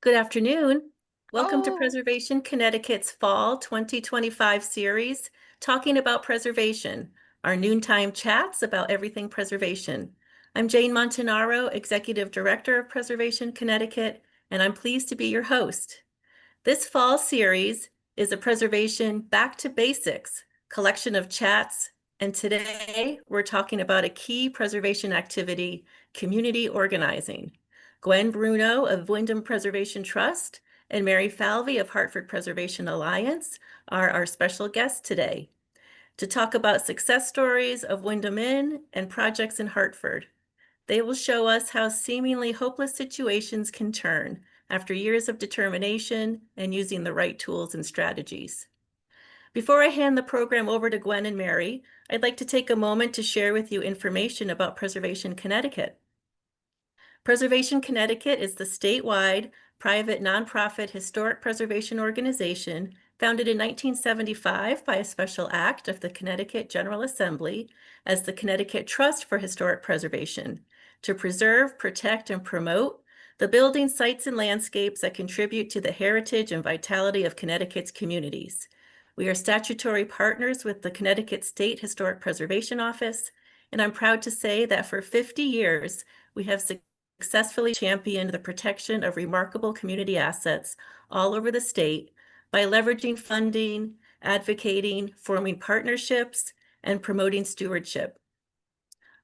Good afternoon. Welcome to Oh, Preservation Connecticut's Fall 2025 series, talking about preservation, our noontime chats about everything preservation. I'm Jane Montanaro, Executive Director of Preservation Connecticut, and I'm pleased to be your host. This fall series is a Preservation Back to Basics collection of chats, and today we're talking about a key preservation activity, community organizing. Gwen Bruno of Windham Preservation Trust and Mary Falvey of Hartford Preservation Alliance are our special guests today to talk about success stories of Windham Inn and projects in Hartford. They will show us how seemingly hopeless situations can turn after years of determination and using the right tools and strategies. Before I hand the program over to Gwen and Mary, I'd like to take a moment to share with you information about Preservation Connecticut. Preservation Connecticut is the statewide, private nonprofit historic preservation organization founded in 1975 by a special act of the Connecticut General Assembly as the Connecticut Trust for Historic Preservation to preserve, protect, and promote the buildings, sites, and landscapes that contribute to the heritage and vitality of Connecticut's communities. We are statutory partners with the Connecticut State Historic Preservation Office, and I'm proud to say that for 50 years, we have successfully championed the protection of remarkable community assets all over the state by leveraging funding, advocating, forming partnerships, and promoting stewardship.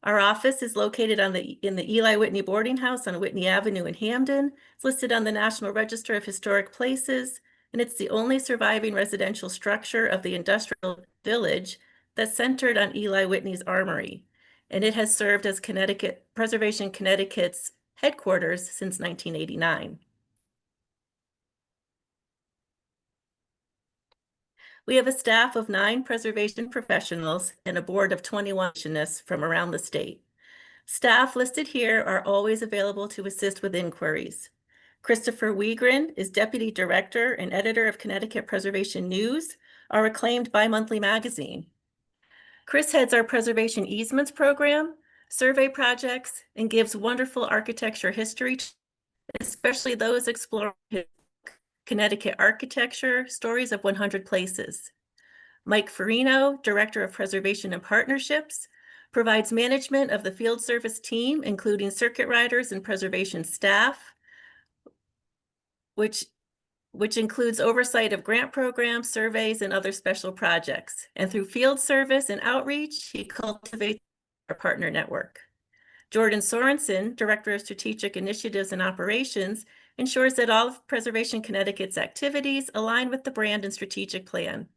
Our office is located in the Eli Whitney Boarding House on Whitney Avenue in Hamden. It's listed on the National Register of Historic Places, and it's the only surviving residential structure of the industrial village that's centered on Eli Whitney's armory. And it has served as Preservation Connecticut's headquarters since 1989. We have a staff of 9 preservation professionals and a board of 21 conservationists from around the state. Staff listed here are always available to assist with inquiries. Christopher Wiegren is Deputy Director and Editor of Connecticut Preservation News, our acclaimed bi-monthly magazine. Chris heads our Preservation Easements program, survey projects, and gives wonderful architecture history, especially those exploring Connecticut architecture, stories of 100 places. Mike Farino, Director of Preservation and Partnerships, provides management of the field service team, including circuit riders and preservation staff, which includes oversight of grant programs, surveys, and other special projects. And through field service and outreach, he cultivates our partner network. Jordan Sorensen, Director of Strategic Initiatives and Operations, ensures that all of Preservation Connecticut's activities align with the brand and strategic plan.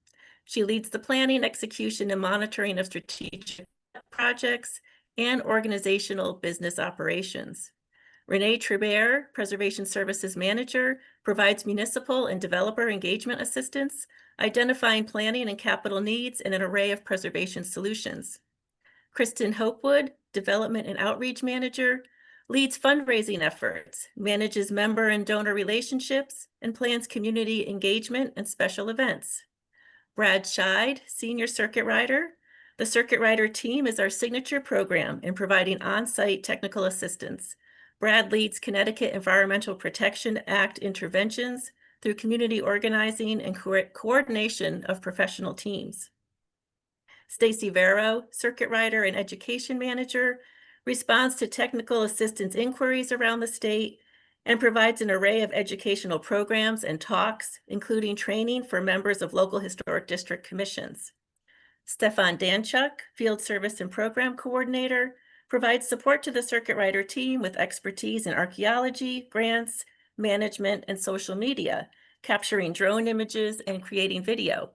She leads the planning, execution, and monitoring of strategic projects and organizational business operations. Renee Tribert, Preservation Services Manager, provides municipal and developer engagement assistance, identifying planning and capital needs and an array of preservation solutions. Kristen Hopewood, Development and Outreach Manager, leads fundraising efforts, manages member and donor relationships, and plans community engagement and special events. Brad Scheid, Senior Circuit Rider. The Circuit Rider team is our signature program in providing on-site technical assistance. Brad leads Connecticut Environmental Protection Act interventions through community organizing and coordination of professional teams. Stacy Vero, Circuit Rider and Education Manager, responds to technical assistance inquiries around the state and provides an array of educational programs and talks, including training for members of local historic district commissions. Stefan Danchuk, Field Service and Program Coordinator, provides support to the Circuit Rider team with expertise in archaeology, grants, management, and social media, capturing drone images and creating video.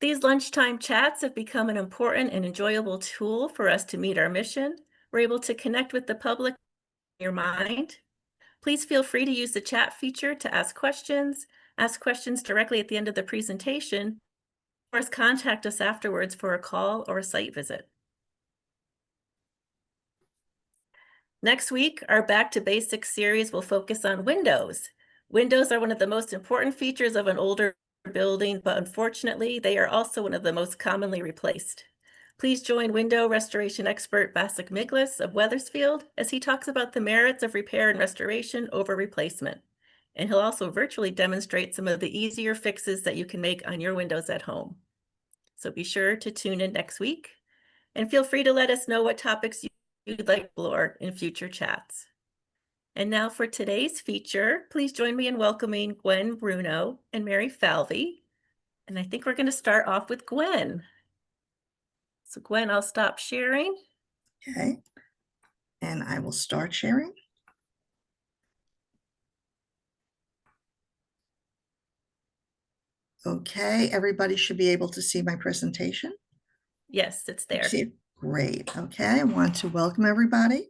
These lunchtime chats have become an important and enjoyable tool for us to meet our mission. We're able to connect with the public in your mind. Please feel free to use the chat feature to ask questions directly at the end of the presentation, or contact us afterwards for a call or a site visit. Next week, our Back to Basics series will focus on windows. Windows are one of the most important features of an older building, but unfortunately, they are also one of the most commonly replaced. Please join window restoration expert Vasek Miglis of Weathersfield as he talks about the merits of repair and restoration over replacement. And he'll also virtually demonstrate some of the easier fixes that you can make on your windows at home. So be sure to tune in next week and feel free to let us know what topics you'd like to explore in future chats. And now for today's feature, please join me in welcoming Gwen Bruno and Mary Falvey. And I think we're going to start off with Gwen. So Gwen, I'll stop sharing. Okay, and I will start sharing. Okay, everybody should be able to see my presentation. Yes, it's there. See it? Great. Okay, I want to welcome everybody.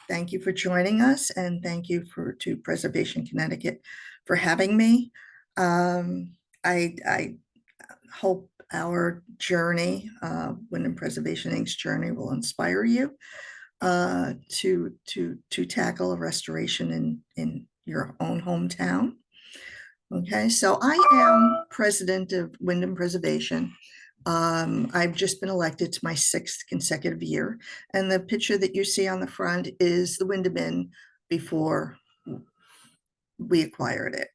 Thank you for joining us, and thank you to Preservation Connecticut for having me. I hope our journey, Windham Preservation Inc.'s journey, will inspire you to tackle a restoration in your own hometown. Okay, so I am president of Windham Preservation. I've just been elected to my 6th consecutive year, and the picture that you see on the front is the Windham Inn before we acquired it.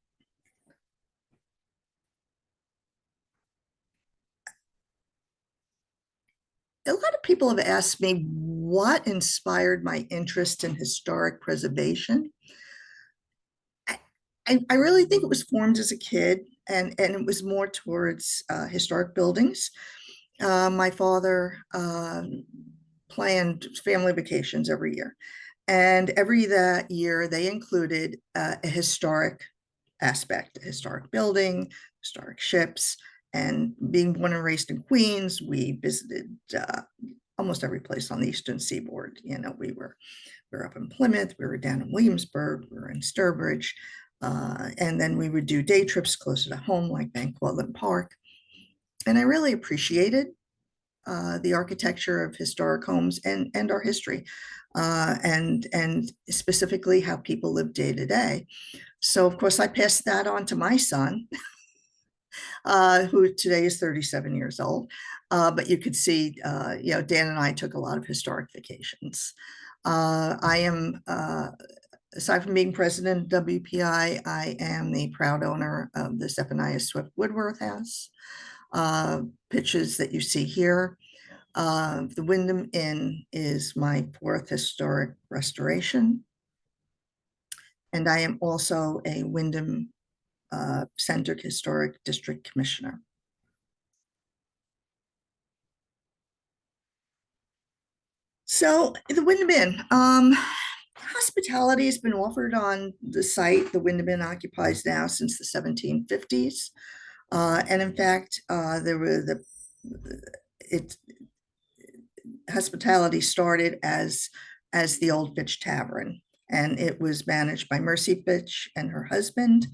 A lot of people have asked me what inspired my interest in historic preservation. I really think it was formed as a kid, and it was more towards historic buildings. My father planned family vacations every year, and every that year they included a historic aspect, a historic building, historic ships. And being born and raised in Queens, we visited almost every place on the Eastern Seaboard. You know, we were up in Plymouth, we were down in Williamsburg, we were in Sturbridge, and then we would do day trips closer to home, like Banquetland Park. And I really appreciated the architecture of historic homes and our history, and specifically how people live day to day. So of course I passed that on to my son, who today is 37 years old. But you could see, you know, Dan and I took a lot of historic vacations. I am, aside from being president of WPI, I am the proud owner of the Zephaniah Swift Woodworth House. Pictures that you see here. The Windham Inn is my 4th historic restoration. And I am also a Windham Centered Historic District Commissioner. So the Windham Inn, hospitality has been offered on the site. The Windham Inn occupies now since the 1750s. And in fact, hospitality started as the Old Fitch Tavern, and it was managed by Mercy Fitch and her husband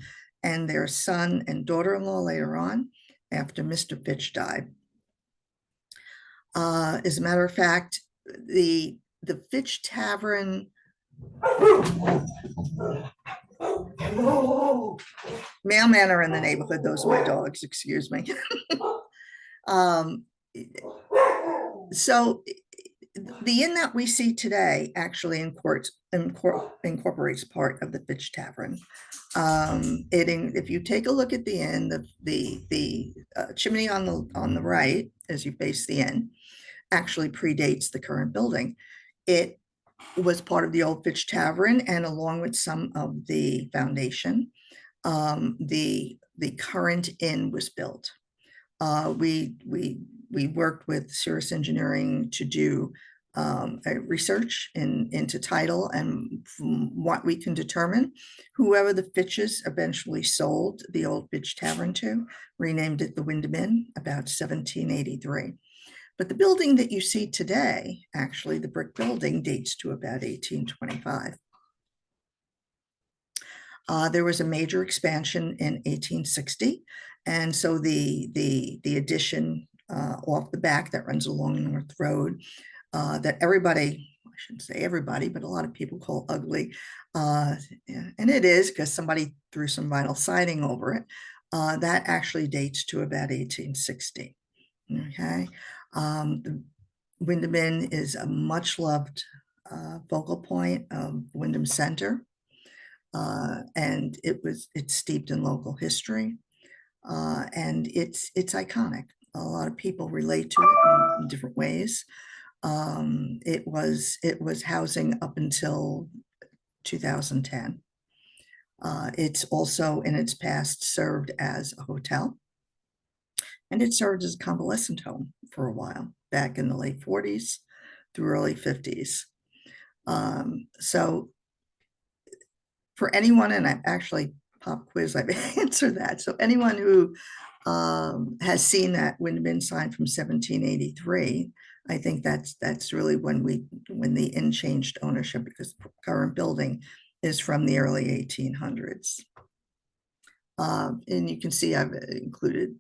and their son and daughter-in-law later on, after Mr. Fitch died. As a matter of fact, the Fitch Tavern mailmen are in the neighborhood. Those are my dogs, excuse me. So the inn that we see today actually incorporates part of the Fitch Tavern. If you take a look at the inn, the chimney on the right as you face the inn actually predates the current building. It was part of the Old Fitch Tavern, and along with some of the foundation, the current inn was built. We worked with Cirrus Engineering to do research into title, and from what we can determine, whoever the Fitches eventually sold the Old Fitch Tavern to renamed it the Windham Inn about 1783. But the building that you see today, actually the brick building, dates to about 1825. There was a major expansion in 1860, and so the addition off the back that runs along North Road, that everybody, I shouldn't say everybody, but a lot of people call ugly, and it is because somebody threw some vinyl siding over it, that actually dates to about 1860. Okay. Windham Inn is a much loved focal point of Windham Center. And it's steeped in local history. And it's iconic. A lot of people relate to it in different ways. It was housing up until 2010. It's also in its past served as a hotel, and it served as a convalescent home for a while back in the late 40s through early 50s. So for anyone, and I've actually pop quiz, I've answered that. So anyone who has seen that Windham Inn sign from 1783, I think that's really when the inn changed ownership, because the current building is from the early 1800s. And you can see I've included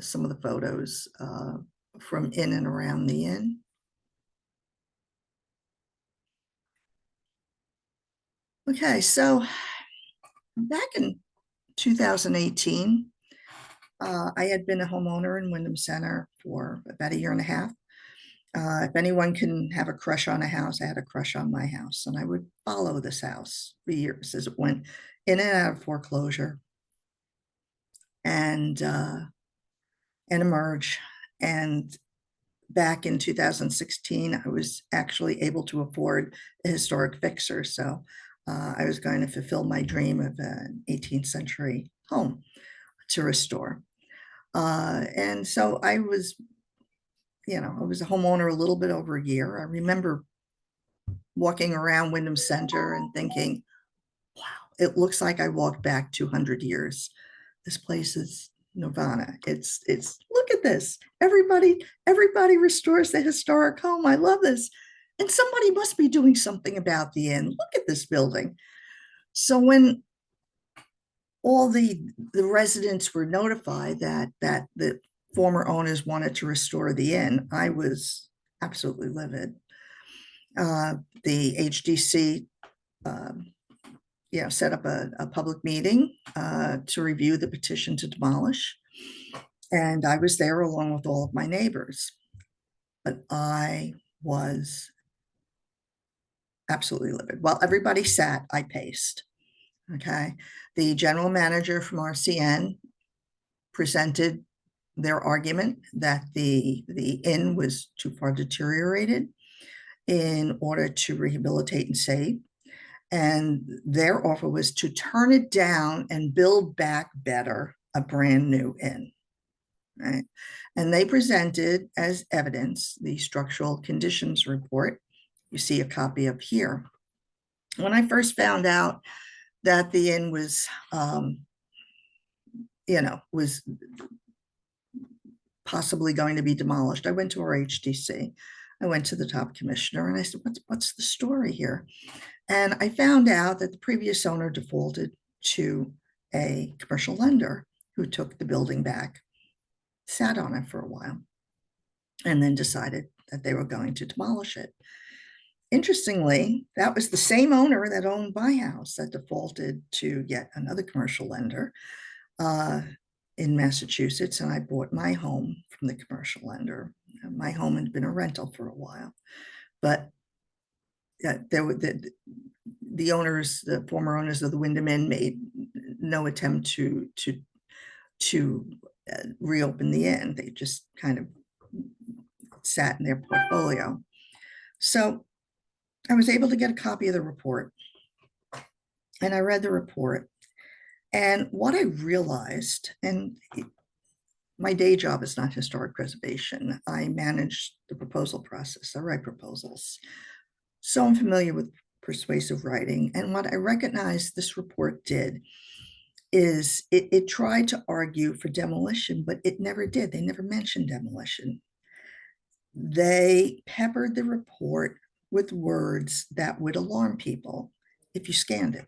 some of the photos from in and around the inn. Okay, so back in 2018, I had been a homeowner in Windham Center for about a year and a half. If anyone can have a crush on a house, I had a crush on my house, and I would follow this house for years as it went in and out of foreclosure and emerge. And back in 2016, I was actually able to afford a historic fixer. So I was going to fulfill my dream of an 18th century home to restore. And so I was a homeowner a little bit over a year. I remember walking around Windham Center and thinking, wow, it looks like I walked back 200 years. This place is nirvana. It's look at this. Everybody restores the historic home. I love this. And somebody must be doing something about the inn. Look at this building. So when all the residents were notified that the former owners wanted to restore the inn, I was absolutely livid. The HDC set up a public meeting to review the petition to demolish. And I was there along with all of my neighbors. But I was absolutely livid. While everybody sat, I paced. Okay. The general manager from RCN presented their argument that the inn was too far deteriorated in order to rehabilitate and save. And their offer was to turn it down and build back better a brand new inn. Right. And they presented as evidence the structural conditions report you see a copy of here. When I first found out that the inn was possibly going to be demolished, I went to our HDC. I went to the top commissioner and I said, what's the story here? And I found out that the previous owner defaulted to a commercial lender who took the building back, sat on it for a while, and then decided that they were going to demolish it. Interestingly, that was the same owner that owned my house that defaulted to yet another commercial lender in Massachusetts, and I bought my home from the commercial lender. My home had been a rental for a while, but there were the owners, the former owners of the Windham Inn, made no attempt to reopen the inn. They just kind of sat in their portfolio. So I was able to get a copy of the report, and I read the report. And what I realized, and my day job is not historic preservation, I manage the proposal process. I write proposals. So I'm familiar with persuasive writing. And what I recognized this report did is it tried to argue for demolition, but it never did. They never mentioned demolition. They peppered the report with words that would alarm people if you scanned it.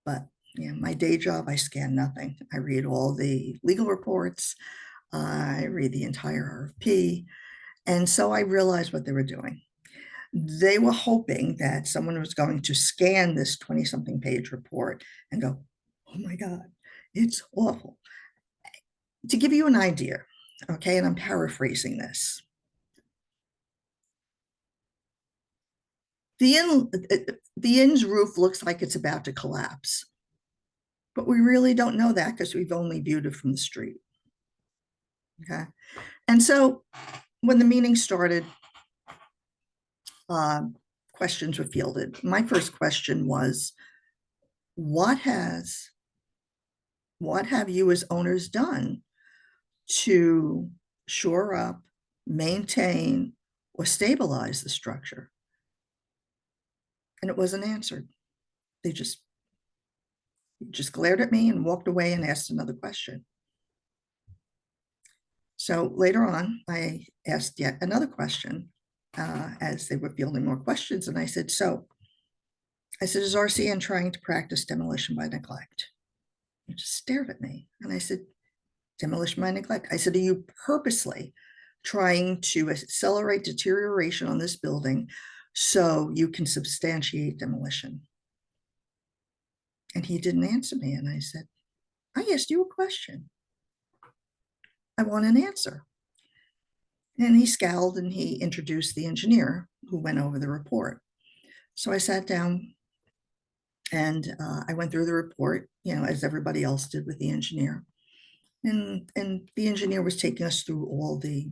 But my day job, I scan nothing. I read all the legal reports. I read the entire RFP. And so I realized what they were doing. They were hoping that someone was going to scan this 20-something page report and go, oh my God, it's awful. To give you an idea, okay, and I'm paraphrasing this, the inn's roof looks like it's about to collapse, but we really don't know that because we've only viewed it from the street. Okay. And so when the meeting started, uh, questions were fielded. My first question was, what have you as owners done to shore up, maintain, or stabilize the structure? And it wasn't answered. They just glared at me and walked away and asked another question. So later on, I asked yet another question as they were fielding more questions. And I said, is RCN trying to practice demolition by neglect? He just stared at me. And I said, demolition by neglect. I said, are you purposely trying to accelerate deterioration on this building so you can substantiate demolition? And he didn't answer me. And I said, I asked you a question. I want an answer. And he scowled and he introduced the engineer who went over the report. So I sat down and I went through the report, as everybody else did with the engineer. And the engineer was taking us through all the,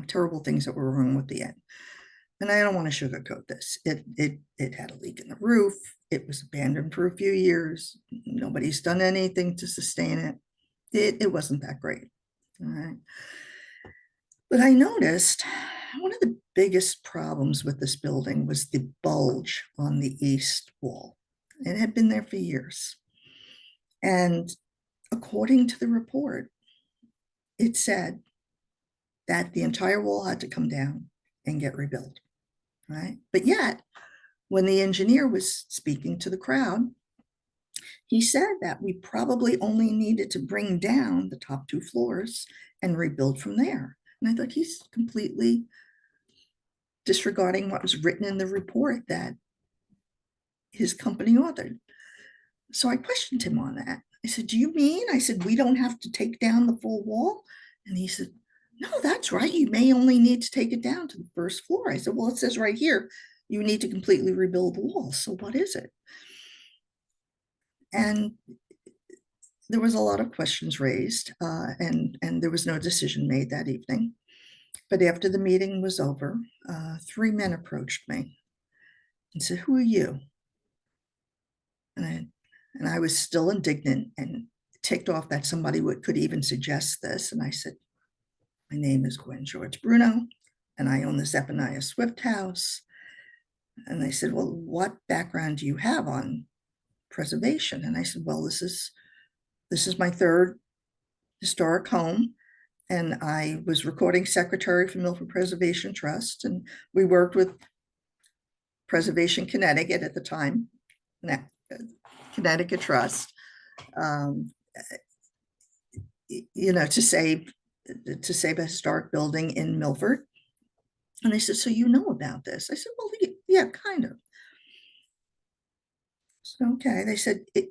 terrible things that were wrong with the end. And I don't want to sugarcoat this. It had a leak in the roof. It was abandoned for a few years. Nobody's done anything to sustain it. It wasn't that great. All right. But I noticed one of the biggest problems with this building was the bulge on the east wall. It had been there for years. And according to the report, it said that the entire wall had to come down and get rebuilt, right? But yet, when the engineer was speaking to the crowd, he said that we probably only needed to bring down the top 2 floors and rebuild from there. And I thought he's completely disregarding what was written in the report that his company authored. So I questioned him on that. I said, do you mean? I said, we don't have to take down the full wall? And he said, no, that's right. You may only need to take it down to the first floor. I said, well, it says right here, you need to completely rebuild the wall. So what is it? And there was a lot of questions raised, and there was no decision made that evening. But after the meeting was over, 3 men approached me and said, who are you? And I was still indignant and ticked off that somebody could even suggest this. And I said, my name is Gwen Bruno, and I own the Zephaniah Swift House. And they said, well, what background do you have on preservation? And I said, well, this is my 3rd historic home. And I was recording secretary for Milford Preservation Trust. And we worked with Preservation Connecticut at the time, Connecticut Trust, to save a historic building in Milford. And they said, so you know about this? I said, well, yeah, kind of. So, okay. They said, do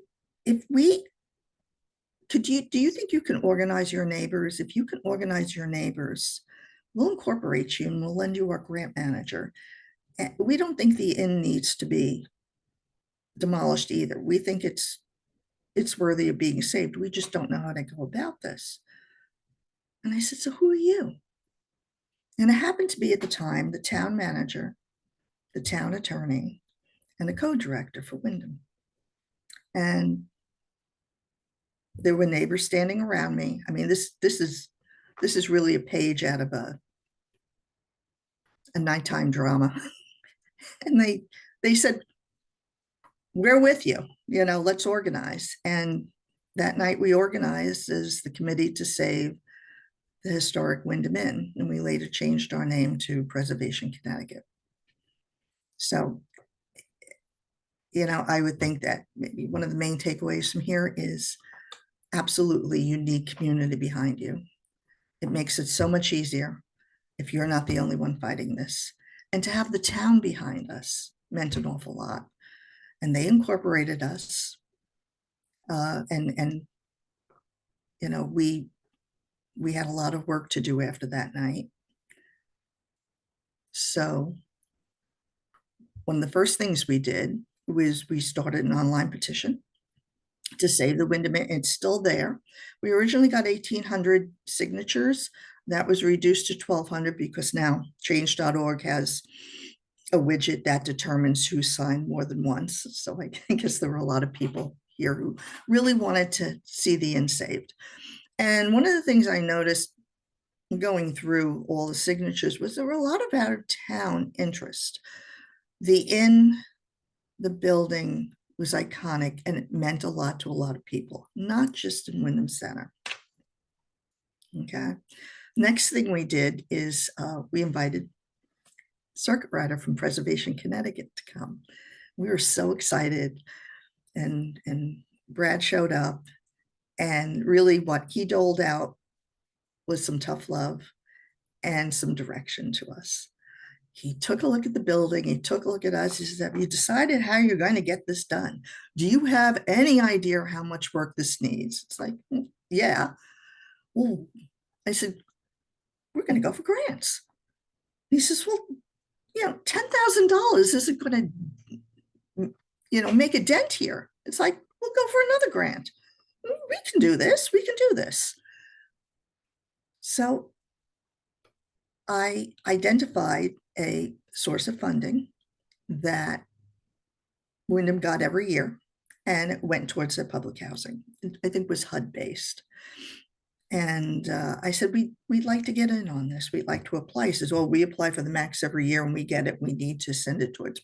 you think you can organize your neighbors? If you can organize your neighbors, we'll incorporate you and we'll lend you our grant manager. And we don't think the inn needs to be demolished either. We think it's worthy of being saved. We just don't know how to go about this. And I said, so who are you? And it happened to be at the time the town manager, the town attorney, and the code director for Windham. And there were neighbors standing around me. I mean, this is really a page out of a nighttime drama. And they said, we're with you, let's organize. And that night we organized as the Committee to Save the Historic Windham Inn, and we later changed our name to Preservation Connecticut. So, I would think that maybe one of the main takeaways from here is absolutely unique community behind you. It makes it so much easier if you're not the only one fighting this. And to have the town behind us meant an awful lot. And they incorporated us. And we had a lot of work to do after that night. So one of the first things we did was we started an online petition to save the Windham Inn. It's still there. We originally got 1,800 signatures. That was reduced to 1,200 because now change.org has a widget that determines who signed more than once. So I guess there were a lot of people here who really wanted to see the inn saved. And one of the things I noticed going through all the signatures was there were a lot of out of town interest. The inn, the building was iconic, and it meant a lot to a lot of people, not just in Windham Center. Okay. Next thing we did is we invited circuit rider from Preservation, Connecticut to come. We were so excited, and Brad showed up, and really what he doled out was some tough love and some direction to us. He took a look at the building. He took a look at us. He said, have you decided how you're going to get this done? Do you have any idea how much work this needs? It's like, yeah. Well, I said, we're going to go for grants. He says, well, $10,000 isn't going to, make a dent here. It's like, we'll go for another grant. We can do this. We can do this. So I identified a source of funding that Windham got every year, and it went towards their public housing. I think it was HUD based. And I said, we'd like to get in on this. We'd like to apply. He says, well, we apply for the max every year and we get it. We need to send it towards,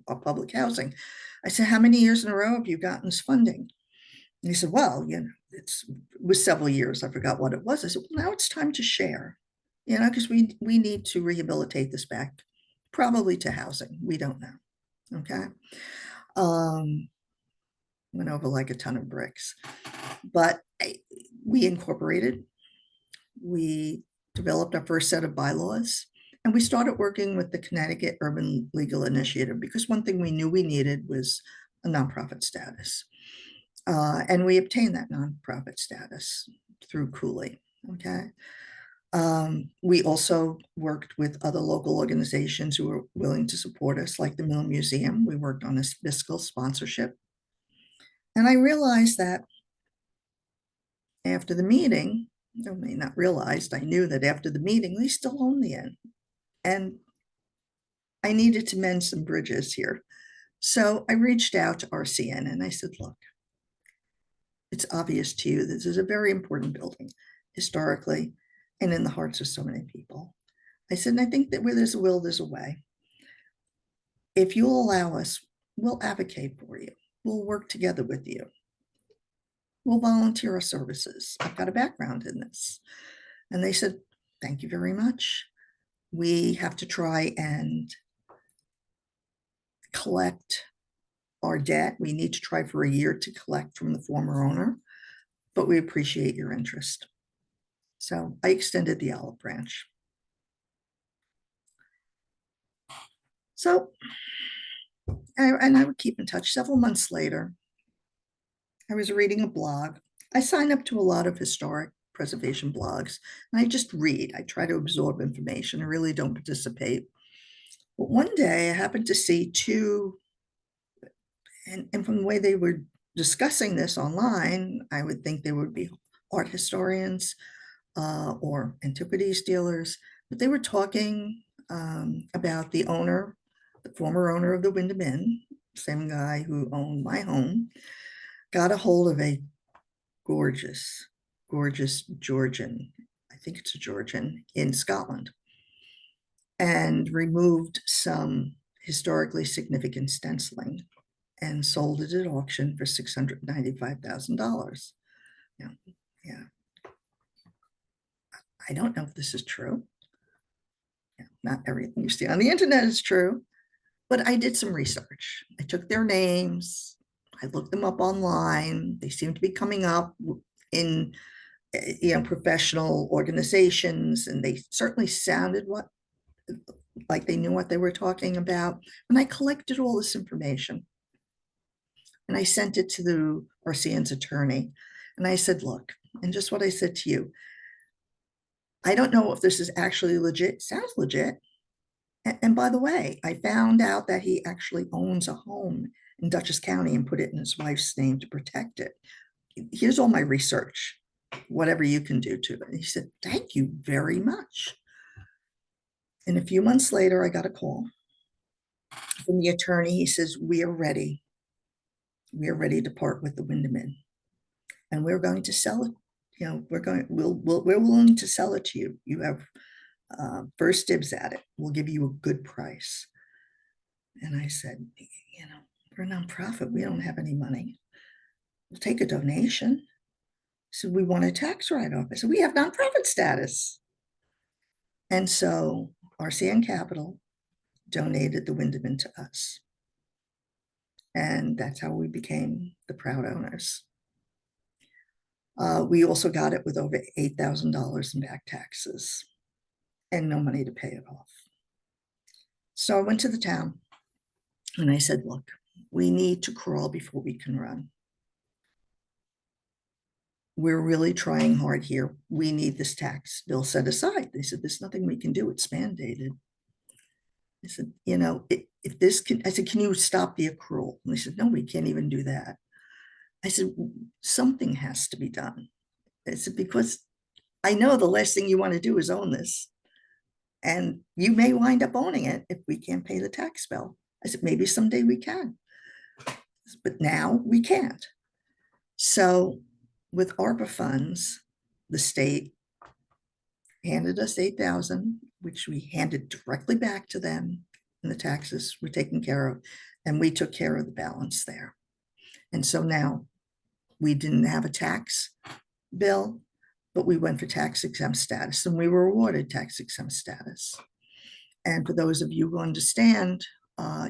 our public housing. I said, how many years in a row have you gotten this funding? And he said, well, it was several years. I forgot what it was. I said, well, now it's time to share, because we need to rehabilitate this back, probably to housing. We don't know. Okay. Went over like a ton of bricks, but we incorporated, we developed our first set of bylaws, and we started working with the Connecticut Urban Legal Initiative, because one thing we knew we needed was a nonprofit status. And we obtained that nonprofit status through Cooley. Okay. We also worked with other local organizations who were willing to support us, like the Mill Museum. We worked on a fiscal sponsorship. And I realized that after the meeting, I may not realized, I knew that after the meeting, we still own the inn. And I needed to mend some bridges here. So I reached out to RCN and I said, look, it's obvious to you this is a very important building historically and in the hearts of so many people. I said, and I think that where there's a will, there's a way. If you'll allow us, we'll advocate for you. We'll work together with you. We'll volunteer our services. I've got a background in this. And they said, thank you very much. We have to try and collect our debt. We need to try for a year to collect from the former owner, but we appreciate your interest. So I extended the olive branch. So, and I would keep in touch. Several months later, I was reading a blog. I sign up to a lot of historic preservation blogs, and I just read. I try to absorb information. I really don't participate. But one day I happened to see two, and from the way they were discussing this online, I would think they would be art historians or antiquities dealers, but they were talking about the owner, the former owner of the Windham Inn, same guy who owned my home, got a hold of a gorgeous, gorgeous Georgian, I think it's a Georgian, in Scotland, and removed some historically significant stenciling and sold it at auction for $695,000. Yeah. I don't know if this is true. Not everything you see on the internet is true, but I did some research. I took their names. I looked them up online. They seem to be coming up in professional organizations, and they certainly sounded like they knew what they were talking about. And I collected all this information and I sent it to the RCN's attorney. And I said, look, and just what I said to you, I don't know if this is actually legit. It sounds legit. And by the way, I found out that he actually owns a home in Dutchess County and put it in his wife's name to protect it. Here's all my research, whatever you can do to it. And he said, thank you very much. And a few months later, I got a call from the attorney. He says, we are ready. We are ready to part with the Windham Inn, and we're going to sell it. We're willing to sell it to you. You have first dibs at it. We'll give you a good price. And I said, we're a nonprofit. We don't have any money. We'll take a donation. So we want a tax write-off. I said, we have nonprofit status. And so RCN Capital donated the Windham Inn to us. And that's how we became the proud owners. We also got it with over $8,000 in back taxes and no money to pay it off. So I went to the town and I said, look, we need to crawl before we can run. We're really trying hard here. We need this tax bill set aside. They said, there's nothing we can do. It's mandated. I said, if this can, I said, can you stop the accrual? And they said, no, we can't even do that. I said, something has to be done. I said, because I know the last thing you want to do is own this. And you may wind up owning it if we can't pay the tax bill. I said, maybe someday we can, but now we can't. So with ARPA funds, the state handed us 8,000, which we handed directly back to them, and the taxes were taken care of, and we took care of the balance there. And so now we didn't have a tax bill, but we went for tax exempt status, and we were awarded tax exempt status. And for those of you who understand,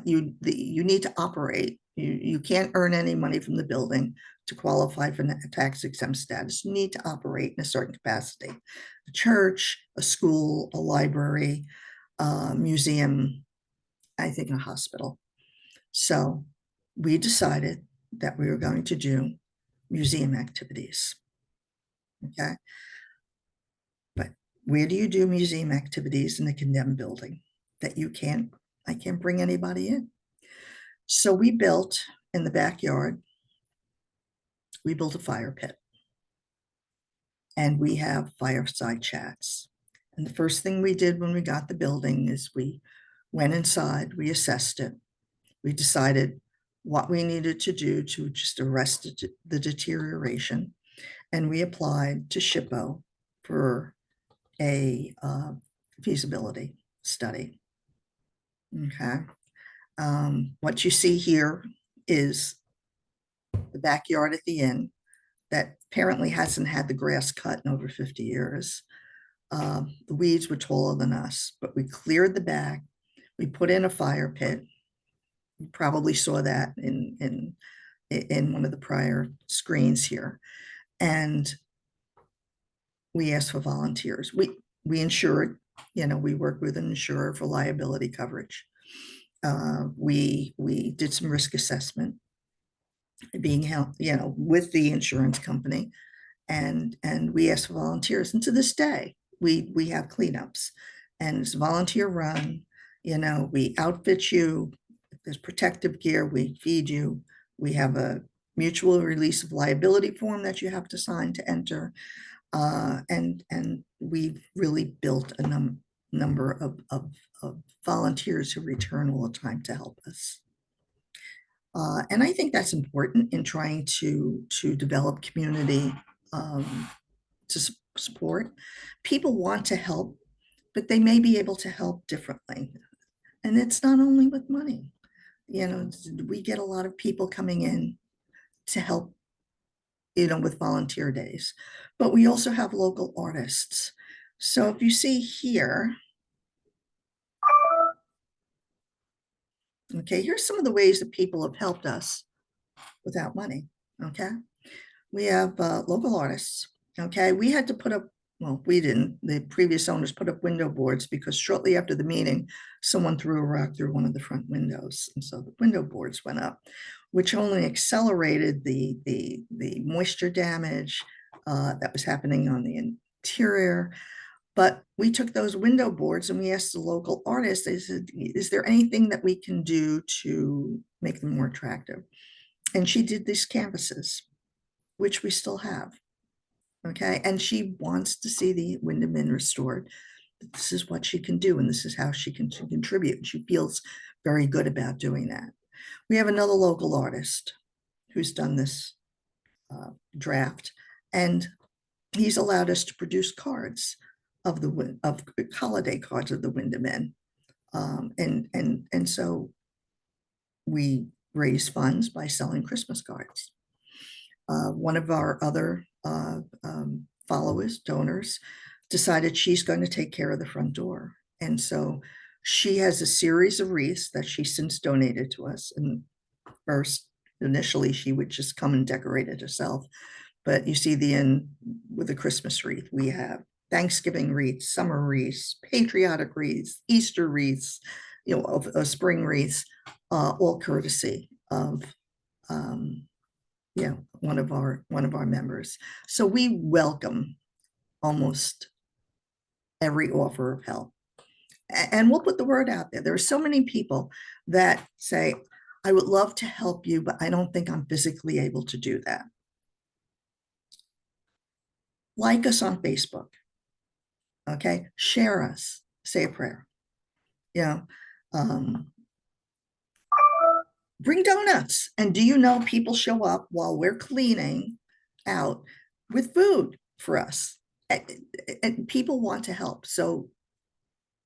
you need to operate. You can't earn any money from the building to qualify for tax exempt status. You need to operate in a certain capacity: a church, a school, a library, a museum, I think a hospital. So we decided that we were going to do museum activities. Okay. But where do you do museum activities in a condemned building that I can't bring anybody in? So we built in the backyard, we built a fire pit, and we have fireside chats. And the first thing we did when we got the building is we went inside, we assessed it, we decided what we needed to do to just arrest the deterioration, and we applied to SHPO for a feasibility study. Okay. What you see here is the backyard at the inn that apparently hasn't had the grass cut in over 50 years. The weeds were taller than us, but we cleared the back. We put in a fire pit. You probably saw that in one of the prior screens here. And we asked for volunteers. We insured, we worked with an insurer for liability coverage. We did some risk assessment being held, with the insurance company, and we asked for volunteers. And to this day, we have cleanups, and it's volunteer run. We outfit you. If there's protective gear, we feed you. We have a mutual release of liability form that you have to sign to enter. And we've really built a number of volunteers who return all the time to help us. And I think that's important in trying to develop community to support. People want to help, but they may be able to help differently. And it's not only with money. We get a lot of people coming in to help, with volunteer days, but we also have local artists. So if you see here, okay, here's some of the ways that people have helped us without money. Okay, we have local artists. Okay, we had to put up, well, we didn't, the previous owners put up window boards because shortly after the meeting, someone threw a rock through one of the front windows. And so the window boards went up, which only accelerated the moisture damage that was happening on the interior. But we took those window boards and we asked the local artists, they said, is there anything that we can do to make them more attractive? And she did these canvases, which we still have. Okay. And she wants to see the Windham Inn restored. This is what she can do, and this is how she can contribute. She feels very good about doing that. We have another local artist who's done this draft, and he's allowed us to produce cards of holiday cards of the Windham Inn. And so we raise funds by selling Christmas cards. One of our other followers, donors, decided she's going to take care of the front door. And so she has a series of wreaths that she since donated to us. And first, initially, she would just come and decorate it herself. But you see the inn with a Christmas wreath. We have Thanksgiving wreaths, summer wreaths, patriotic wreaths, Easter wreaths, of spring wreaths, all courtesy of one of our members. So we welcome almost every offer of help. And we'll put the word out there. There are so many people that say, I would love to help you, but I don't think I'm physically able to do that. Like us on Facebook. Okay. Share us. Say a prayer. Bring donuts. And do you know people show up while we're cleaning out with food for us? And people want to help. So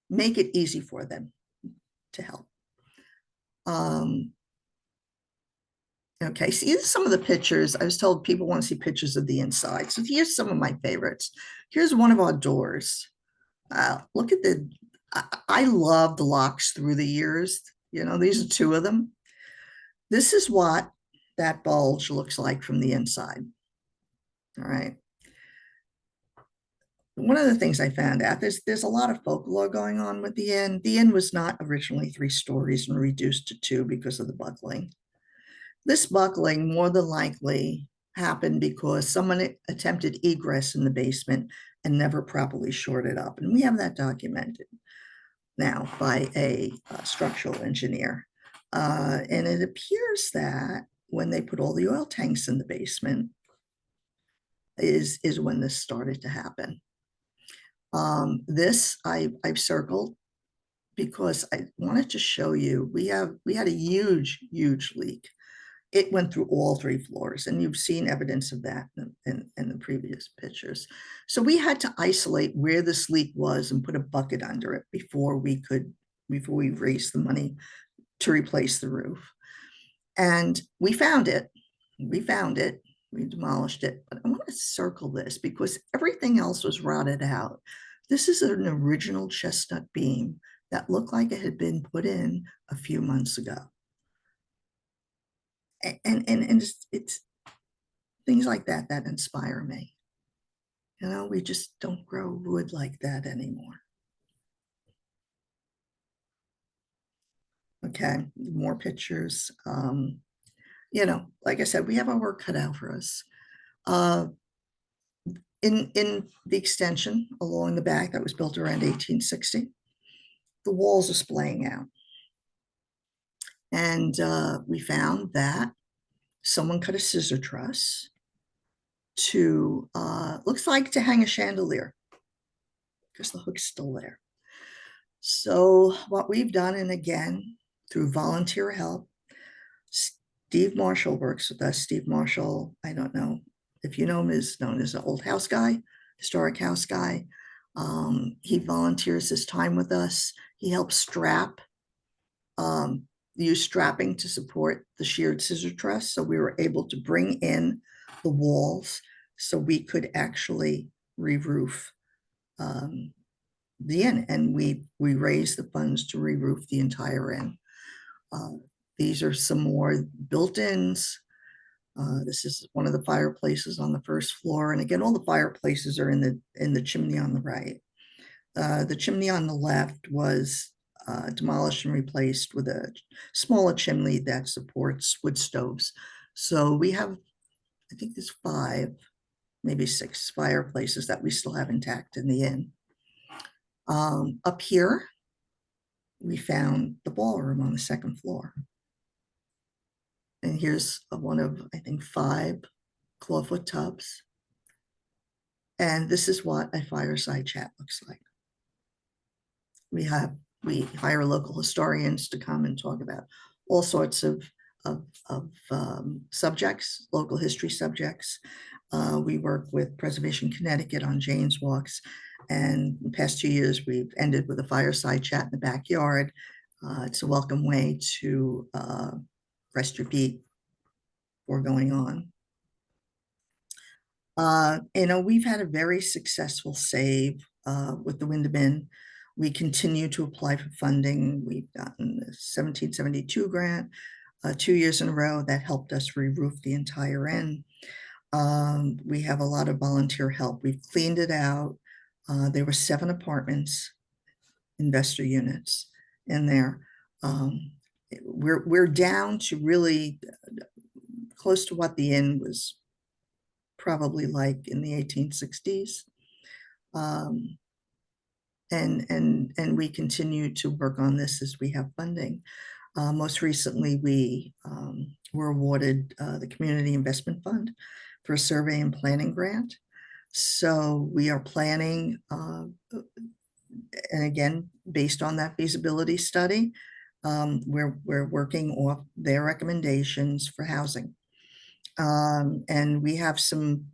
make it easy for them to help. Okay, see some of the pictures. I was told people want to see pictures of the inside. So here's some of my favorites. Here's one of our doors. Look at I love the locks through the years. These are two of them. This is what that bulge looks like from the inside. All right. One of the things I found out, there's a lot of folklore going on with the inn. The inn was not originally 3 stories and reduced to 2 because of the buckling. This buckling more than likely happened because someone attempted egress in the basement and never properly shored it up. And we have that documented now by a structural engineer. And it appears that when they put all the oil tanks in the basement is when this started to happen. This I've circled because I wanted to show you, we had a huge leak. It went through all 3 floors, and you've seen evidence of that in the previous pictures. So we had to isolate where this leak was and put a bucket under it before we raised the money to replace the roof. And we found it. We demolished it. But I want to circle this because everything else was rotted out. This is an original chestnut beam that looked like it had been put in a few months ago. And it's things like that inspire me. We just don't grow wood like that anymore. Okay, more pictures. Like I said, we have our work cut out for us. In the extension along the back that was built around 1860, the walls are splaying out. And we found that someone cut a scissor truss to, looks like to hang a chandelier because the hook's still there. So what we've done, and again, through volunteer help, Steve Marshall works with us. Steve Marshall, I don't know if you know him, is known as an old house guy, historic house guy. He volunteers his time with us. He helps strap, use strapping to support the sheared scissor truss. So we were able to bring in the walls so we could actually re-roof the inn, and we raised the funds to re-roof the entire inn. These are some more built-ins. This is one of the fireplaces on the first floor, and again, all the fireplaces are in the chimney on the right. The chimney on the left was demolished and replaced with a smaller chimney that supports wood stoves. So we have, I think there's 5, maybe 6 fireplaces that we still have intact in the inn. Up here, we found the ballroom on the second floor. And here's one of, I think, 5 clawfoot tubs. And this is what a fireside chat looks like. We hire local historians to come and talk about all sorts of subjects, local history subjects. We work with Preservation Connecticut on Jane's Walks. And the past 2 years, we've ended with a fireside chat in the backyard. It's a welcome way to rest your feet before going on. We've had a very successful save with the Windham Inn. We continue to apply for funding. We've gotten the 1772 grant 2 years in a row that helped us re-roof the entire inn. We have a lot of volunteer help. We've cleaned it out. There were 7 apartments, investor units in there. We're down to really close to what the inn was probably like in the 1860s. And we continue to work on this as we have funding. Most recently, we were awarded the Community Investment Fund for a survey and planning grant. So we are planning, and again, based on that feasibility study, we're working off their recommendations for housing. And we have some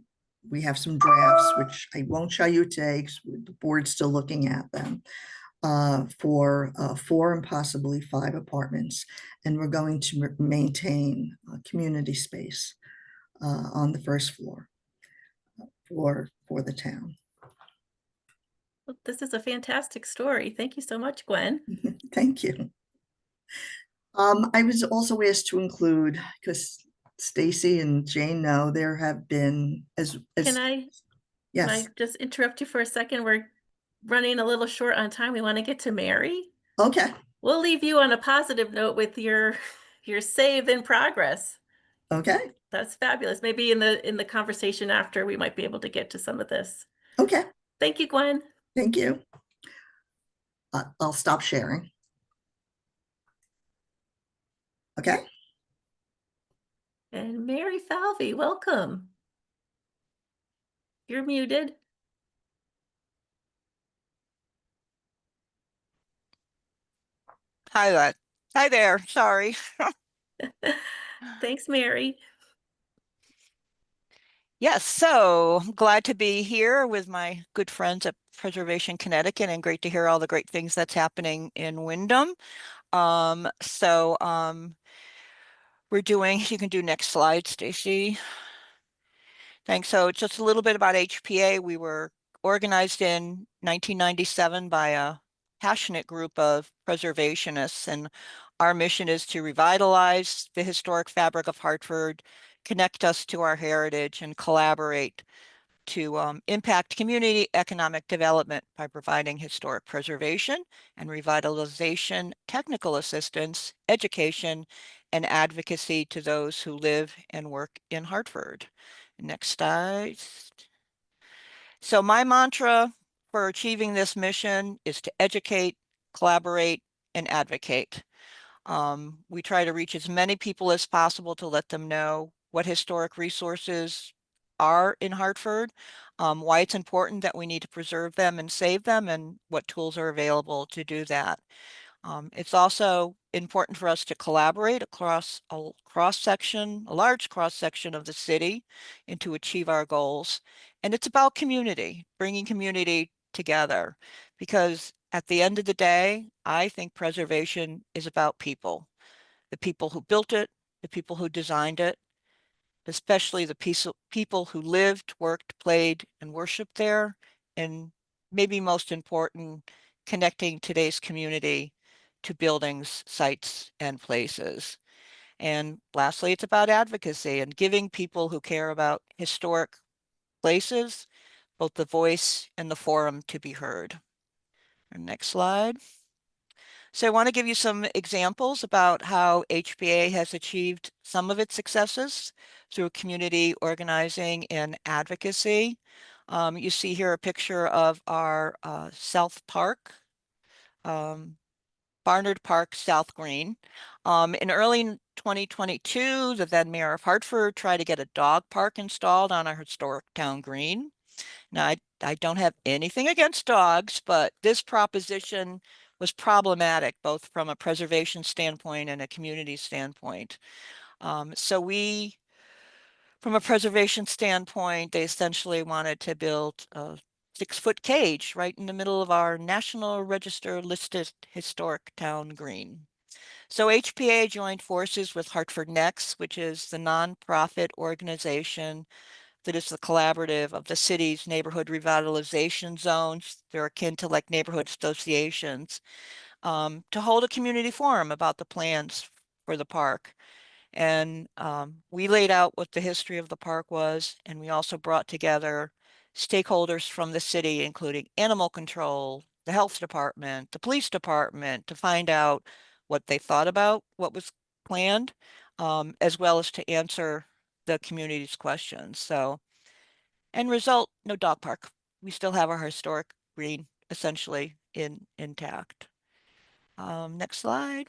drafts, which I won't show you today because the board's still looking at them, for 4 and possibly 5 apartments. And we're going to maintain community space on the first floor for the town. Well, this is a fantastic story. Thank you so much, Gwen. Thank you. I was also asked to include, because Stacy and Jane know, there have been Can I yes. just interrupt you for a second? We're running a little short on time. We want to get to Mary. Okay. We'll leave you on a positive note with your save in progress. Okay. That's fabulous. Maybe in the conversation after, we might be able to get to some of this. Okay. Thank you, Gwen. Thank you. I'll stop sharing. Okay. And Mary Falvey, welcome. You're muted. Hi there. Sorry. Thanks, Mary. Yes, so I'm glad to be here with my good friends at Preservation Connecticut, and great to hear all the great things that's happening in Windham. We're doing, you can do next slide, Stacy. Thanks. So just a little bit about HPA. We were organized in 1997 by a passionate group of preservationists, and our mission is to revitalize the historic fabric of Hartford, connect us to our heritage, and collaborate to impact community economic development by providing historic preservation and revitalization, technical assistance, education, and advocacy to those who live and work in Hartford. Next slide. So my mantra for achieving this mission is to educate, collaborate, and advocate. We try to reach as many people as possible to let them know what historic resources are in Hartford, why it's important that we need to preserve them and save them, and what tools are available to do that. It's also important for us to collaborate across a large cross section of the city, and to achieve our goals. And it's about community, bringing community together, because at the end of the day, I think preservation is about people, the people who built it, the people who designed it, especially the people who lived, worked, played, and worshiped there, and maybe most important, connecting today's community to buildings, sites, and places. And lastly, it's about advocacy and giving people who care about historic places both the voice and the forum to be heard. Next slide. So I want to give you some examples about how HPA has achieved some of its successes through community organizing and advocacy. You see here a picture of our South Park, Barnard Park South Green. In early 2022, the then mayor of Hartford tried to get a dog park installed on our historic town green. Now, I don't have anything against dogs, but this proposition was problematic, both from a preservation standpoint and a community standpoint. So from a preservation standpoint, they essentially wanted to build a 6-foot cage right in the middle of our National Register listed historic town green. So HPA joined forces with Hartford Next, which is the nonprofit organization that is the collaborative of the city's neighborhood revitalization zones. They're akin to like neighborhood associations, to hold a community forum about the plans for the park. And we laid out what the history of the park was, and we also brought together stakeholders from the city, including animal control, the health department, the police department, to find out what they thought about what was planned, as well as to answer the community's questions. So, end result, no dog park. We still have our historic green essentially intact. Next slide.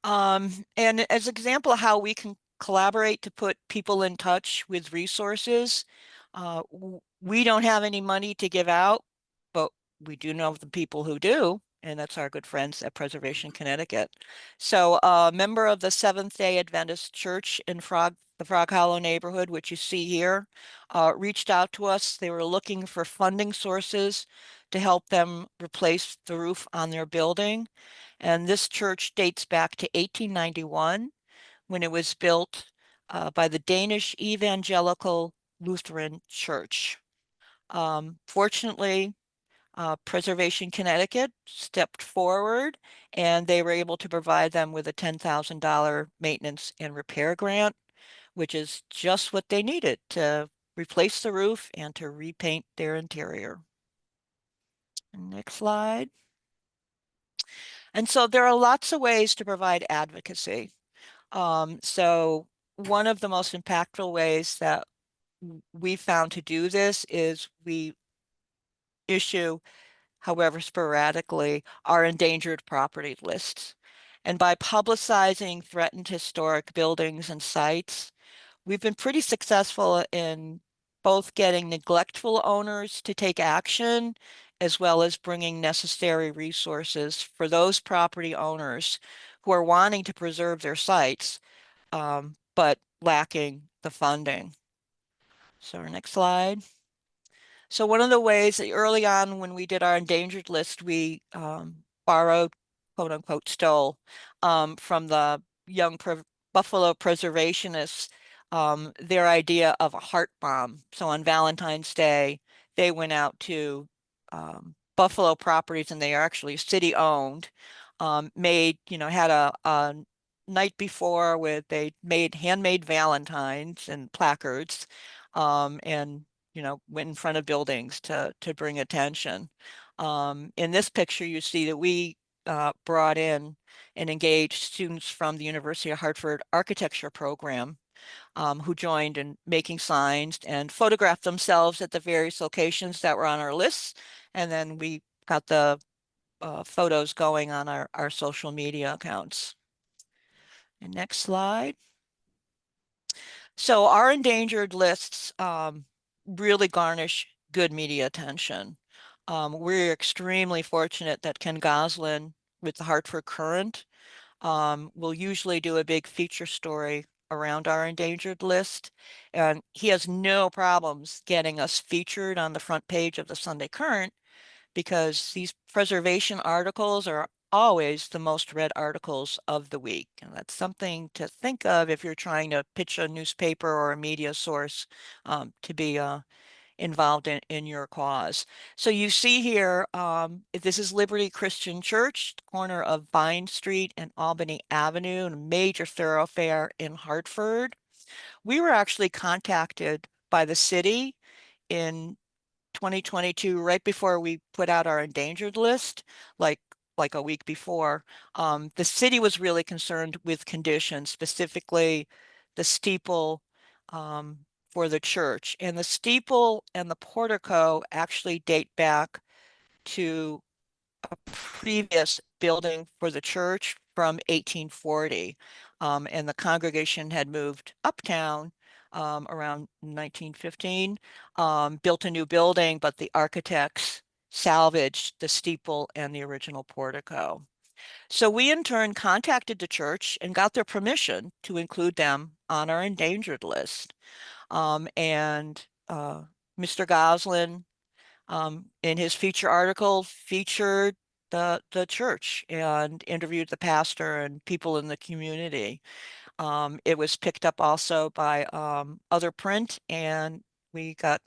And as example of how we can collaborate to put people in touch with resources, we don't have any money to give out, but we do know the people who do, and that's our good friends at Preservation Connecticut. So a member of the Seventh-day Adventist Church in the Frog Hollow neighborhood, which you see here, reached out to us. They were looking for funding sources to help them replace the roof on their building. And this church dates back to 1891 when it was built by the Danish Evangelical Lutheran Church. Fortunately, Preservation Connecticut stepped forward and they were able to provide them with a $10,000 maintenance and repair grant, which is just what they needed to replace the roof and to repaint their interior. Next slide. And so there are lots of ways to provide advocacy. So one of the most impactful ways that we found to do this is we issue, however sporadically, our endangered property lists. And by publicizing threatened historic buildings and sites, we've been pretty successful in both getting neglectful owners to take action, as well as bringing necessary resources for those property owners who are wanting to preserve their sites, but lacking the funding. So our next slide. So one of the ways that early on when we did our endangered list, we borrowed, quote unquote, stole from the young Buffalo preservationists their idea of a heart bomb. So on Valentine's Day, they went out to Buffalo properties, and they are actually city owned, made, had a night before where they made handmade Valentines and placards, and went in front of buildings to bring attention. In this picture, you see that we brought in and engaged students from the University of Hartford architecture program, who joined in making signs and photographed themselves at the various locations that were on our lists. And then we got the photos going on our social media accounts. And next slide. So our endangered lists really garnish good media attention. We're extremely fortunate that Ken Goslin with the Hartford Courant will usually do a big feature story around our endangered list. And he has no problems getting us featured on the front page of the Sunday Courant, because these preservation articles are always the most read articles of the week. And that's something to think of if you're trying to pitch a newspaper or a media source to be involved in your cause. So you see here, this is Liberty Christian Church, corner of Vine Street and Albany Avenue, a major thoroughfare in Hartford. We were actually contacted by the city in 2022, right before we put out our endangered list, like a week before. The city was really concerned with conditions, specifically the steeple for the church. And the steeple and the portico actually date back to a previous building for the church from 1840. And the congregation had moved uptown around 1915, built a new building, but the architects salvaged the steeple and the original portico. So we in turn contacted the church and got their permission to include them on our endangered list. And Mr. Goslin, in his feature article, featured the church and interviewed the pastor and people in the community. It was picked up also by other print, and we got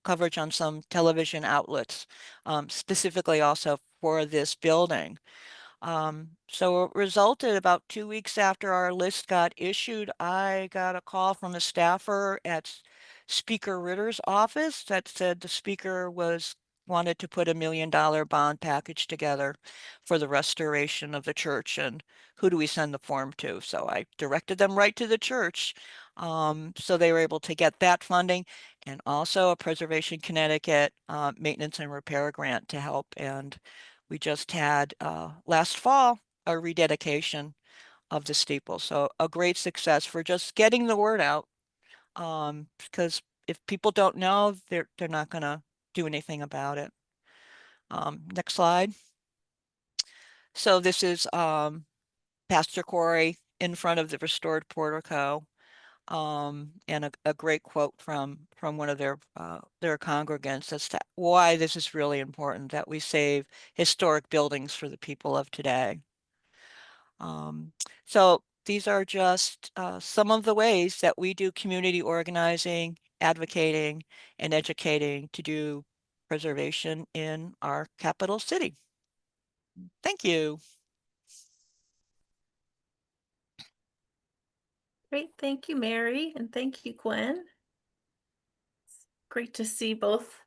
coverage on some television outlets, specifically also for this building. So it resulted about 2 weeks after our list got issued, I got a call from a staffer at Speaker Ritter's office that said the speaker wanted to put $1 million bond package together for the restoration of the church, and who do we send the form to? So I directed them right to the church. So they were able to get that funding, and also a Preservation Connecticut maintenance and repair grant to help. And we just had last fall a rededication of the steeple. So a great success for just getting the word out, because if people don't know, they're not going to do anything about it. Next slide. So this is Pastor Corey in front of the restored portico, and a great quote from one of their congregants as to why this is really important, that we save historic buildings for the people of today. So these are just some of the ways that we do community organizing, advocating, and educating to do preservation in our capital city. Thank you. Great, thank you, Mary, and thank you, Gwen. It's great to see both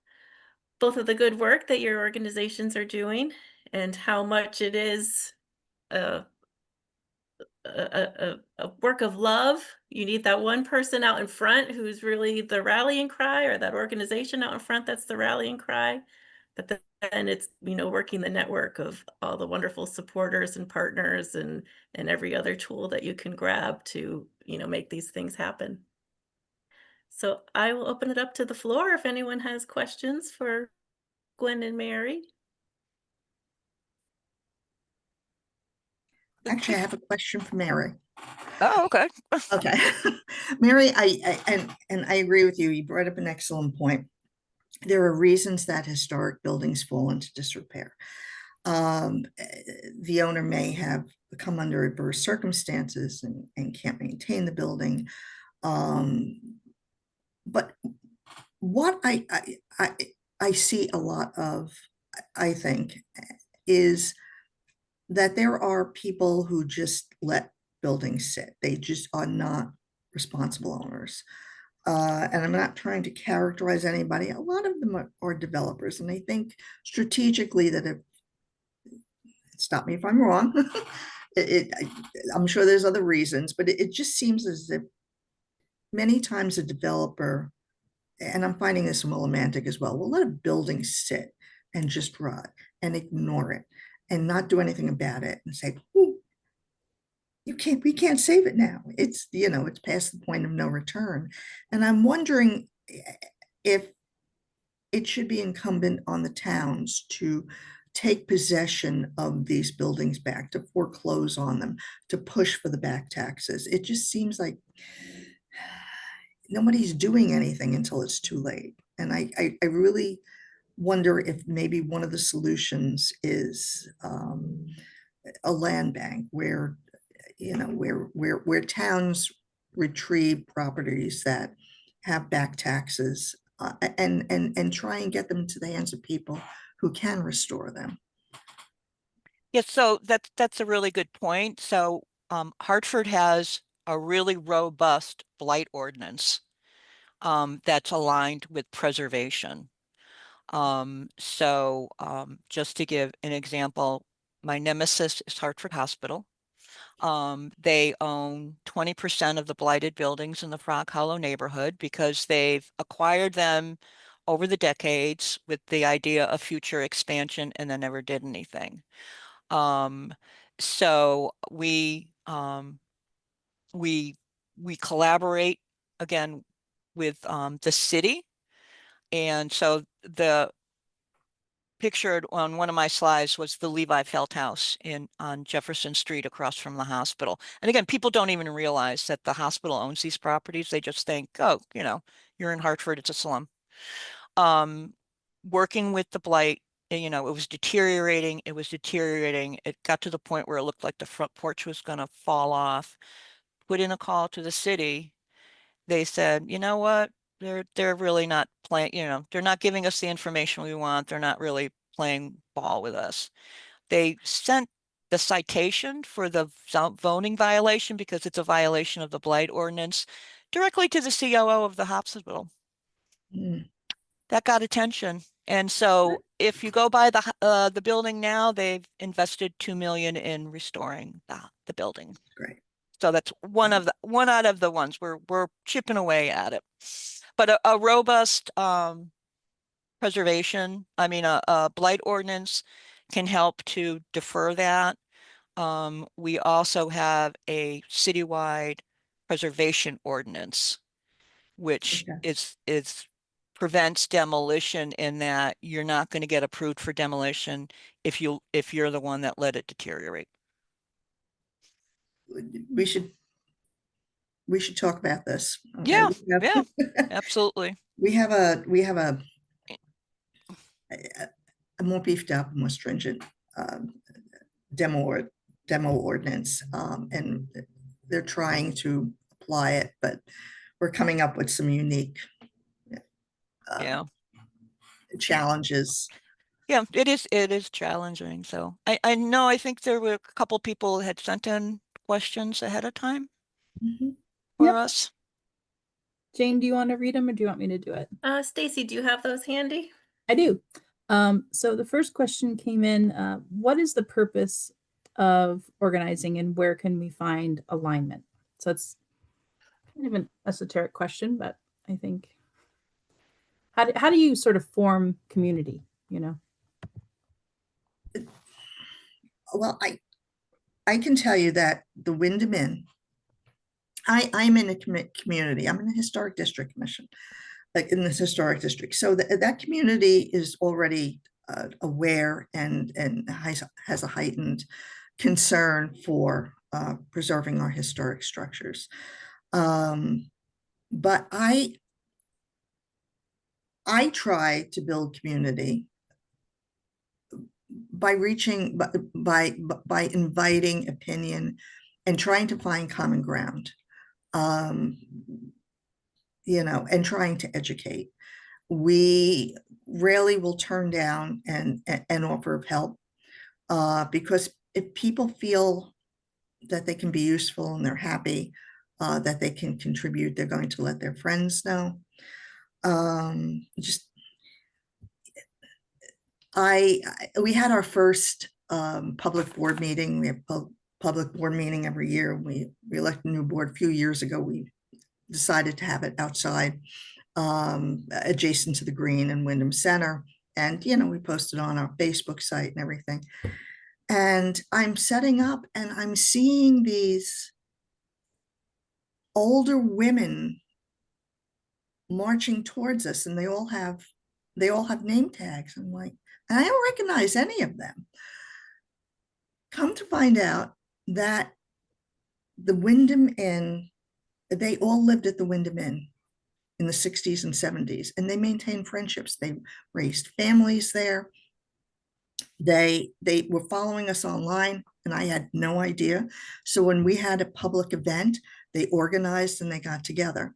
of the good work that your organizations are doing and how much it is a work of love. You need that one person out in front who's really the rallying cry, or that organization out in front that's the rallying cry. But then it's, working the network of all the wonderful supporters and partners and every other tool that you can grab to, make these things happen. So I will open it up to the floor if anyone has questions for Gwen and Mary. Actually, I have a question for Mary. Oh, okay. Okay. Mary, and I agree with you. You brought up an excellent point. There are reasons that historic buildings fall into disrepair. The owner may have come under adverse circumstances and can't maintain the building. But what I see a lot of, I think, is that there are people who just let buildings sit. They just are not responsible owners. And I'm not trying to characterize anybody. A lot of them are developers, and they think strategically that if, stop me if I'm wrong, I'm sure there's other reasons, but it just seems as if many times a developer, and I'm finding this in Willimantic as well, will let a building sit and just rot and ignore it and not do anything about it and say, we can't save it now. It's, it's past the point of no return. And I'm wondering if it should be incumbent on the towns to take possession of these buildings back, to foreclose on them, to push for the back taxes. It just seems like nobody's doing anything until it's too late. And I really wonder if maybe one of the solutions is a land bank where, where towns retrieve properties that have back taxes, and try and get them to the hands of people who can restore them. Yes, so that's a really good point. So Hartford has a really robust blight ordinance that's aligned with preservation. So just to give an example, my nemesis is Hartford Hospital. They own 20% of the blighted buildings in the Frog Hollow neighborhood because they've acquired them over the decades with the idea of future expansion and then never did anything. So we we collaborate again with the city. And so the pictured on one of my slides was the Levi Felt House on Jefferson Street across from the hospital. And again, people don't even realize that the hospital owns these properties. They just think, oh, you're in Hartford, it's a slum. Working with the blight, it was deteriorating. It was deteriorating. It got to the point where it looked like the front porch was going to fall off. Put in a call to the city. They said, you know what? They're really not playing, they're not giving us the information we want. They're not really playing ball with us. They sent the citation for the zoning violation because it's a violation of the blight ordinance directly to the COO of the hospital. Mm. That got attention. And so if you go by the building now, they've invested $2 million in restoring the building. Great. So that's one out of the ones we're chipping away at it. But a robust preservation, a blight ordinance can help to defer that. We also have a citywide preservation ordinance, which Okay. is prevents demolition in that you're not going to get approved for demolition if you're the one that let it deteriorate. We should talk about this. Okay. Yeah, absolutely. We have a more beefed up, more stringent demo ordinance, and they're trying to apply it, but we're coming up with some unique challenges. Yeah, it is challenging. So I know, I think there were a couple people had sent in questions ahead of time for Yep. us. Jane, do you want to read them or do you want me to do it? Stacy, do you have those handy? I do. So the first question came in, what is the purpose of organizing and where can we find alignment? So it's kind of an esoteric question, but I think, how do you sort of form community, Well, I can tell you that the Windham Inn, I'm in a community. I'm in a historic district commission, like in this historic district. So that community is already aware and has a heightened concern for preserving our historic structures. But I try to build community by reaching, by inviting opinion and trying to find common ground, and trying to educate. We rarely will turn down an offer of help, because if people feel that they can be useful and they're happy, that they can contribute, they're going to let their friends know. We had our first public board meeting. We have public board meeting every year. We elect a new board a few years ago. We decided to have it outside, adjacent to the green in Windham Center. And, we posted on our Facebook site and everything. And I'm setting up and I'm seeing these older women marching towards us, and they all have name tags. I'm like, and I don't recognize any of them. Come to find out that the Windham Inn, they all lived at the Windham Inn in the 60s and 70s, and they maintained friendships. They raised families there. They were following us online, and I had no idea. So when we had a public event, they organized and they got together.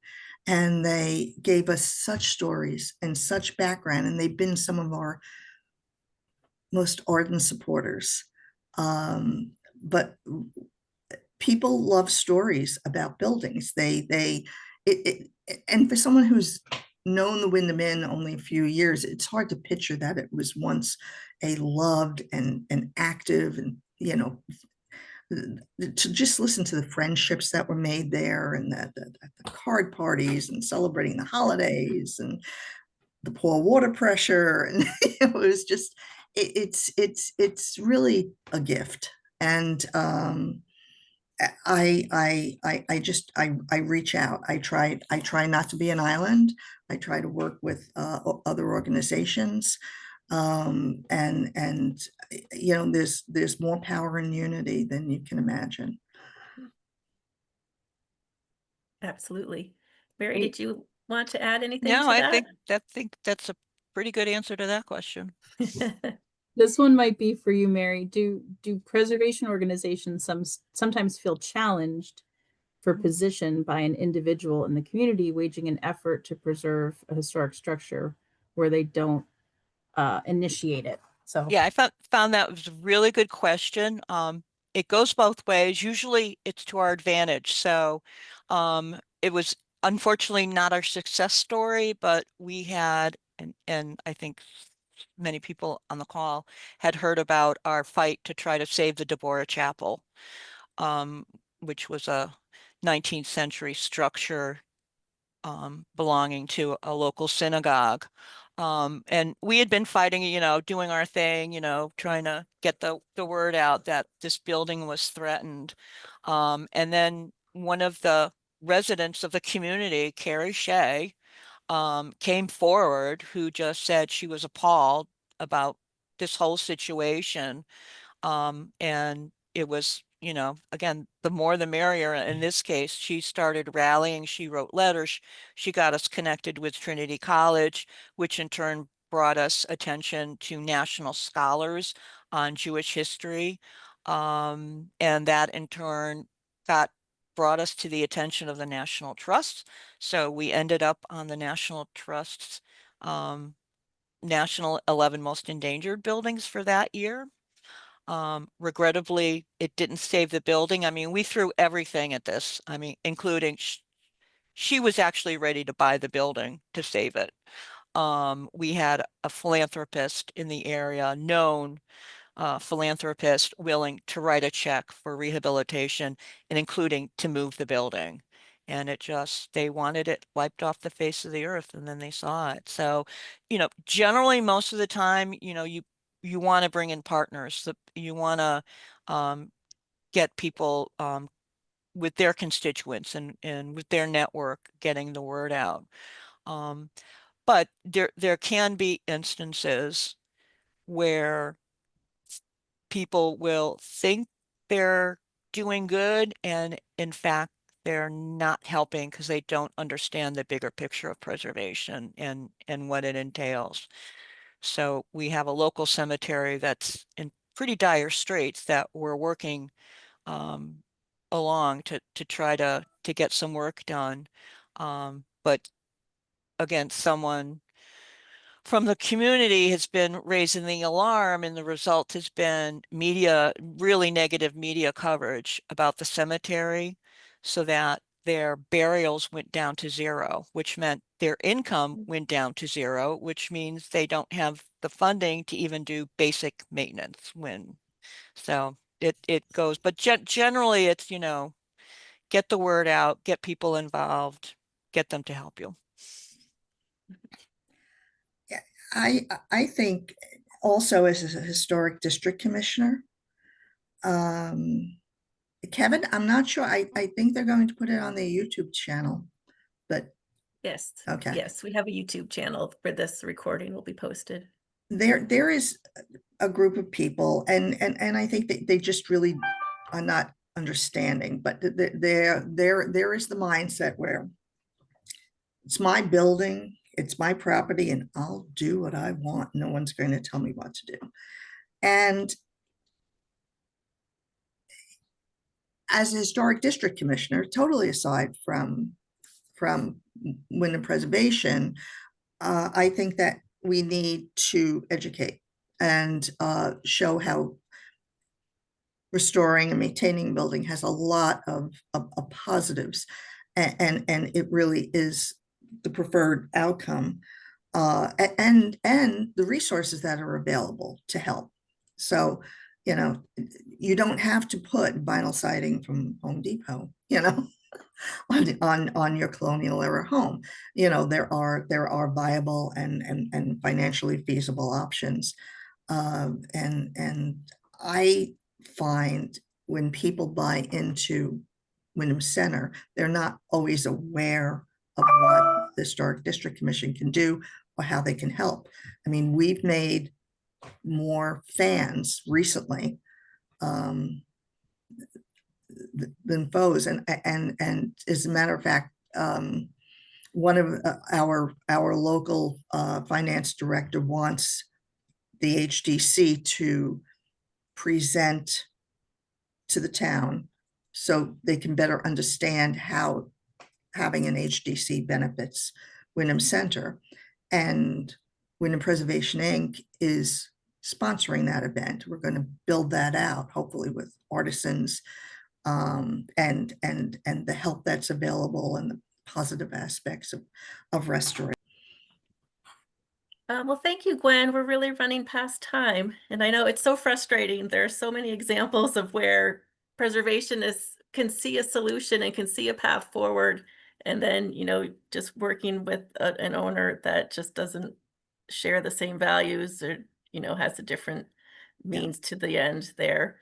And they gave us such stories and such background, and they've been some of our most ardent supporters. But people love stories about buildings. And for someone who's known the Windham Inn only a few years, it's hard to picture that it was once a loved and active and to just listen to the friendships that were made there, and the card parties and celebrating the holidays and the poor water pressure, and it was just it's really a gift. And I reach out. I try not to be an island. I try to work with other organizations, and you know, there's more power in unity than you can imagine. Absolutely. Mary, Mm. did you want to add anything No, to I that? think that's a pretty good answer to that question. This one might be for you, Mary. Do preservation organizations sometimes feel challenged for position by an individual in the community waging an effort to preserve a historic structure where they don't initiate it? So Yeah, I found that was a really good question. It goes both ways. Usually it's to our advantage. So it was unfortunately not our success story, but we had, and I think many people on the call had heard about our fight to try to save the Deborah Chapel, um, which was a 19th century structure belonging to a local synagogue. And we had been fighting, you know, doing our thing, you know, trying to get the word out that this building was threatened. And then one of the residents of the community, Carrie Shea, came forward, who just said she was appalled about this whole situation. And it was, you know, again, the more the merrier. In this case, she started rallying. She wrote letters. She got us connected with Trinity College, which in turn brought us attention to national scholars on Jewish history. And that in turn brought us to the attention of the National Trust. So we ended up on the National Trust's National 11 Most Endangered Buildings for that year. Regrettably, it didn't save the building. I mean, we threw everything at this. I mean, including she was actually ready to buy the building to save it. We had a philanthropist in the area, known philanthropist, willing to write a check for rehabilitation and including to move the building. And it just, they wanted it wiped off the face of the earth, and then they saw it. So, you know, generally most of the time, you know, you want to bring in partners. You want to get people with their constituents and with their network getting the word out. Um, but there can be instances where people will think they're doing good, and in fact, they're not helping because they don't understand the bigger picture of preservation and what it entails. So we have a local cemetery that's in pretty dire straits that we're working um, along to try to get some work done. But again, someone from the community has been raising the alarm, and the result has been media, really negative media coverage about the cemetery, so that their burials went down to zero, which meant their income went down to zero, which means they don't have the funding to even do basic maintenance when, so it goes, but generally it's, you know, get the word out, get people involved, get them to help you. Yeah, I think also as a historic district commissioner, um, Kevin, I'm not sure. I think they're going to put it on their YouTube channel, but Yes, okay. yes, we have a YouTube channel where this recording will be posted. There is a group of people, and I think that they just really are not understanding, but there is the mindset where it's my building, it's my property, and I'll do what I want. No one's going to tell me what to do. And as a historic district commissioner, totally aside from Windham Preservation, I think that we need to educate and show how restoring and maintaining a building has a lot of positives, and it really is the preferred outcome, and the resources that are available to help. So You know, you don't have to put vinyl siding from Home Depot, you know, on your colonial era home. You know, there are viable and financially feasible options. And I find when people buy into Windham Center, they're not always aware of what the Historic District Commission can do or how they can help. I mean, we've made more fans recently than foes, and as a matter of fact, one of our local finance director wants the HDC to present to the town so they can better understand how having an HDC benefits Windham Center. And Windham Preservation Inc. is sponsoring that event. We're going to build that out, hopefully with artisans, and the help that's available and the positive aspects of restoration. Well, thank you, Gwen. We're really running past time. And I know it's so frustrating. There are so many examples of where preservation can see a solution and can see a path forward. And then, just working with an owner that just doesn't share the same values or, has a different means to the end there.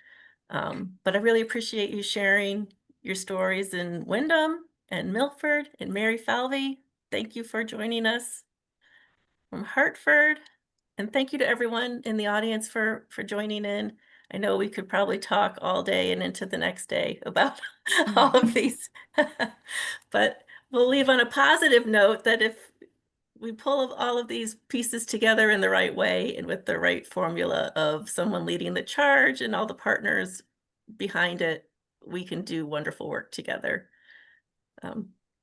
But I really appreciate you sharing your stories in Windham and Milford and Mary Falvey. Thank you for joining us from Hartford. And thank you to everyone in the audience for joining in. I know we could probably talk all day and into the next day about all of these, but we'll leave on a positive note that if we pull all of these pieces together in the right way and with the right formula of someone leading the charge and all the partners behind it, we can do wonderful work together.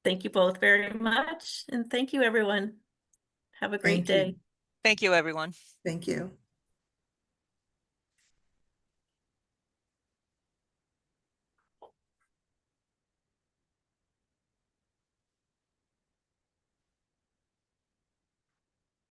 Thank you both very much. And thank you, everyone. Have a great day. Thank you, everyone. Thank you.